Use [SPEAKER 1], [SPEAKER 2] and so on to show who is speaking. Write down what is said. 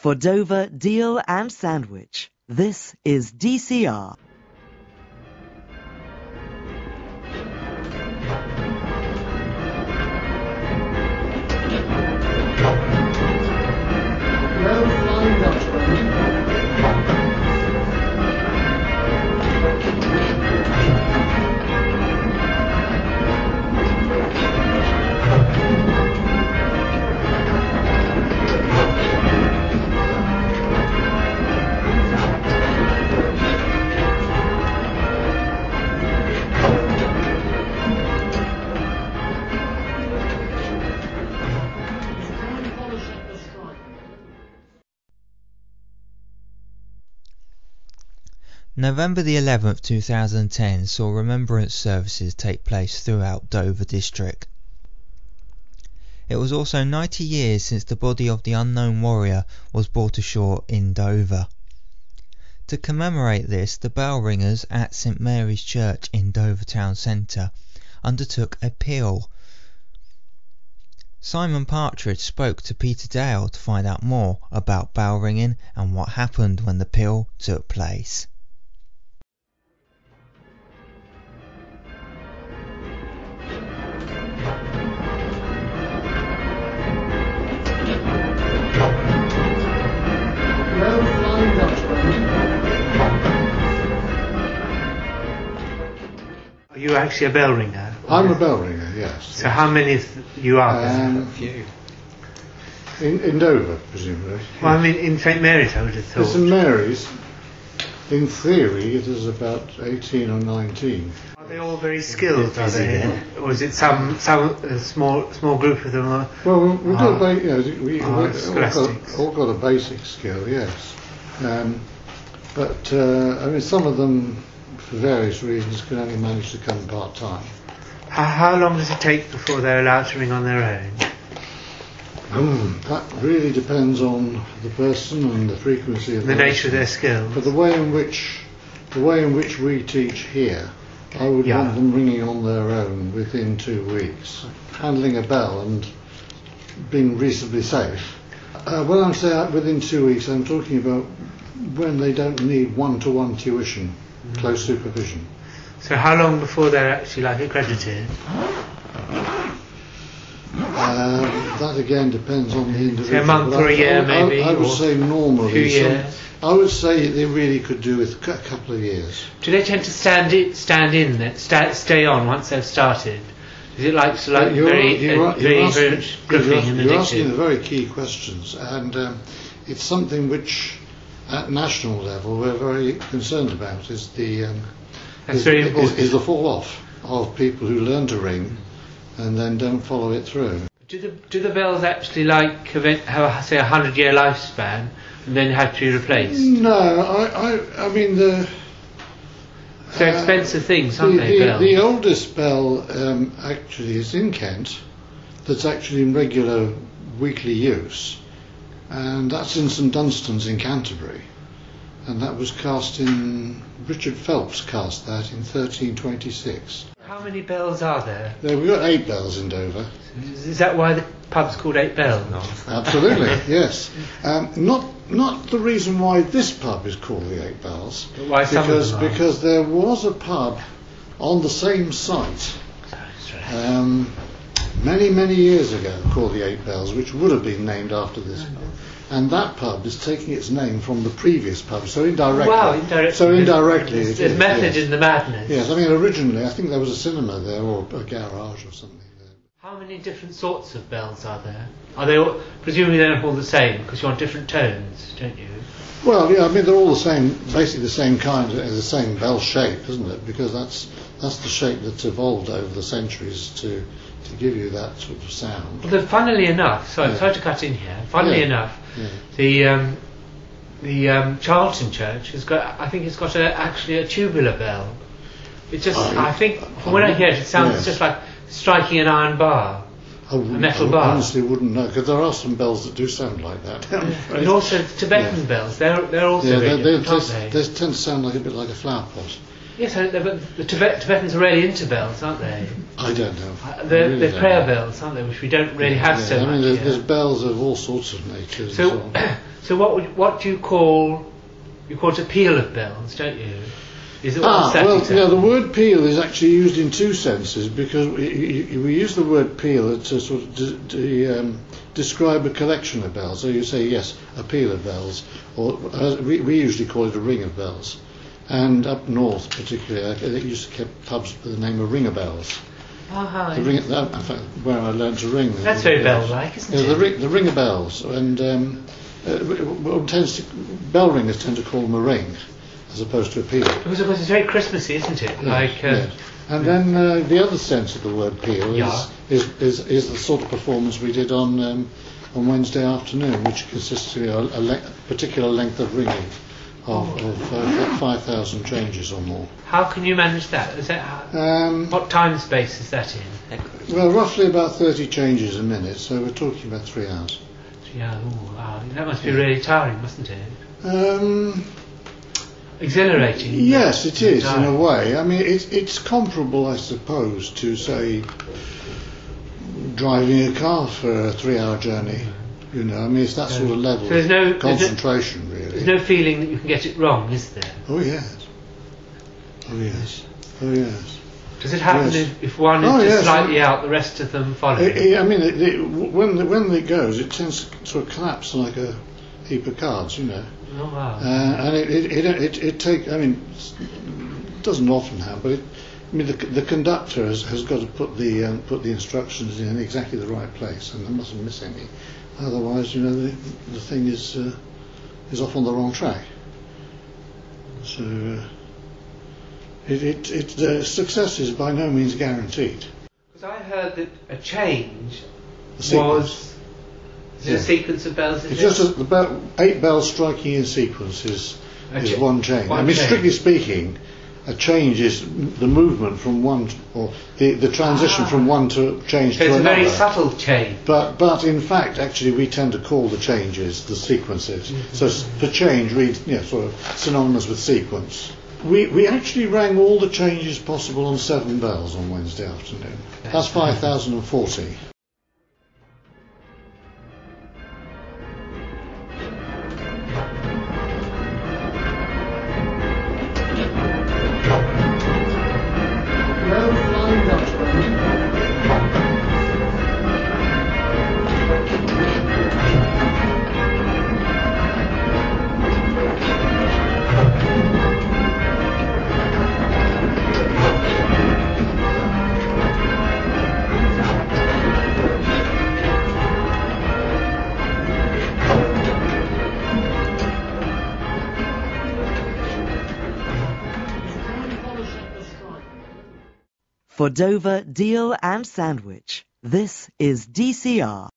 [SPEAKER 1] For Dover, Deal and Sandwich, this is DCR.
[SPEAKER 2] November the 11th 2010 saw remembrance services take place throughout Dover district. It was also 90 years since the body of the unknown warrior was brought ashore in Dover. To commemorate this, the bell ringers at St Mary's Church in Dover Town Centre undertook a peal. Simon Partridge spoke to Peter Dale to find out more about bell ringing and what happened when the peal took place.
[SPEAKER 3] Are you actually a bell ringer?
[SPEAKER 4] I'm a bell ringer, yes.
[SPEAKER 3] So how many you are?
[SPEAKER 4] A few. In Dover, presumably.
[SPEAKER 3] Well, I mean, in St Mary's, I would have thought.
[SPEAKER 4] St Mary's, in theory, it is about 18 or 19.
[SPEAKER 3] Are they all very skilled, are they? Or is it some small group of them?
[SPEAKER 4] Well, we do, we've all got a basic skill, yes. But I mean, some of them, for various reasons, can only manage to come part-time.
[SPEAKER 3] How long does it take before they're allowed to ring on their own?
[SPEAKER 4] That really depends on the person and the frequency of
[SPEAKER 3] the nature of their skill.
[SPEAKER 4] But the way in which we teach here, I would want them ringing on their own within 2 weeks, handling a bell and being reasonably safe. When I say within 2 weeks, I'm talking about when they don't need one-to-one tuition, close supervision.
[SPEAKER 3] So how long before they're actually accredited?
[SPEAKER 4] That again depends on the individual.
[SPEAKER 3] So a month or a year, maybe?
[SPEAKER 4] I would say normally.
[SPEAKER 3] 2 years?
[SPEAKER 4] I would say they really could do with a couple of years.
[SPEAKER 3] Do they tend to stay on once they've started? Is it very much gripping and addictive?
[SPEAKER 4] You're asking the very key questions, and it's something which, at national level, we're very concerned about. Is the
[SPEAKER 3] very important.
[SPEAKER 4] Is the fall off of people who learn to ring and then don't follow it through.
[SPEAKER 3] Do the bells actually have say 100-year lifespan and then have to be replaced?
[SPEAKER 4] No, I mean they're
[SPEAKER 3] expensive things, aren't they?
[SPEAKER 4] The oldest bell actually is in Kent, that's actually in regular weekly use, and that's in St Dunstan's in Canterbury, and that was cast in Richard Phelps cast that in 1326.
[SPEAKER 3] How many bells are there?
[SPEAKER 4] We've got 8 bells in Dover.
[SPEAKER 3] Is that why the pub's called 8 Bells?
[SPEAKER 4] Absolutely, yes. Not the reason why this pub is called the 8 Bells.
[SPEAKER 3] But why
[SPEAKER 4] because there was a pub on the same site many years ago called the 8 Bells, which would have been named after this pub. And that pub is taking its name from the previous pub, so indirectly.
[SPEAKER 3] Wow,
[SPEAKER 4] indirectly.
[SPEAKER 3] There's method in the madness.
[SPEAKER 4] Yes, I mean originally I think there was a cinema there or a garage or something there.
[SPEAKER 3] How many different sorts of bells are there? Are they all, presumably they're all the same because you want different tones, don't you?
[SPEAKER 4] Well, yeah, I mean they're all the same, basically the same kind, the same bell shape, isn't it? Because that's the shape that's evolved over the centuries to give you that sort of sound.
[SPEAKER 3] Well, funnily enough, sorry to cut in here. Funnily enough, the Charlton Church has got. I think it's got actually a tubular bell. It just. I think from when I hear it sounds just like striking an iron bar, a metal bar.
[SPEAKER 4] I honestly wouldn't know, because there are some bells that do sound like that.
[SPEAKER 3] And also Tibetan bells. They're also very different, aren't they?
[SPEAKER 4] They tend to sound like a bit like a flower pot.
[SPEAKER 3] Yes, but the Tibetans are really into bells, aren't they?
[SPEAKER 4] I don't know.
[SPEAKER 3] They're prayer bells, aren't they? Which we don't really have so much.
[SPEAKER 4] I mean,
[SPEAKER 3] here.
[SPEAKER 4] there's bells of all sorts of natures.
[SPEAKER 3] So, so what do you call? You call it a peal of bells, don't you? Is it one set?
[SPEAKER 4] Well, the word peal is actually used in two senses, because we use the word peal to sort of describe a collection of bells. So you say, yes, a peal of bells, or we usually call it a ring of bells. And up north, particularly, they used to keep pubs with the name of ringer bells.
[SPEAKER 3] Uh-huh.
[SPEAKER 4] In fact, where I learned to ring.
[SPEAKER 3] That's very bell-like, isn't it?
[SPEAKER 4] The ringer bells, and bell ringers tend to call them a ring, as opposed to a peal.
[SPEAKER 3] Because of course it's very Christmassy, isn't it?
[SPEAKER 4] Yes. And then the other sense of the word peal is the sort of performance we did on Wednesday afternoon, which consists of a particular length of ringing of 5,000 changes or more.
[SPEAKER 3] How can you manage that? Is that what time space is that in?
[SPEAKER 4] Well, roughly about 30 changes a minute, so we're talking about 3 hours.
[SPEAKER 3] Yeah, wow. That must be really tiring, mustn't it? Exhilarating.
[SPEAKER 4] Yes, it is in a way. I mean, it's comparable, I suppose, to say driving a car for a 3-hour journey. You know, I mean, it's that sort of level of concentration, really.
[SPEAKER 3] There's no feeling that you can get it wrong, is there?
[SPEAKER 4] Oh yes. Oh yes. Oh yes.
[SPEAKER 3] Does it happen if one is just slightly out, the rest of them follow?
[SPEAKER 4] I mean, when it goes, it tends to sort of collapse like a heap of cards, you know.
[SPEAKER 3] Oh wow.
[SPEAKER 4] And it takes. I mean, it doesn't often happen, but the conductor has got to put the instructions in exactly the right place, and they mustn't miss any. Otherwise, you know, the thing is off on the wrong track. So success is by no means guaranteed.
[SPEAKER 3] Because I heard that a change was a sequence of bells.
[SPEAKER 4] It's just about 8 bells striking in sequence is one change. I mean, strictly speaking, a change is the movement from one, or the transition from one to change to another.
[SPEAKER 3] It's a very subtle change.
[SPEAKER 4] But in fact, actually, we tend to call the changes the sequences. Mm-hmm. So for change, sort of synonymous with sequence. We actually rang all the changes possible on 7 bells on Wednesday afternoon. That's 5,040.
[SPEAKER 1] For Dover, Deal and Sandwich, this is DCR.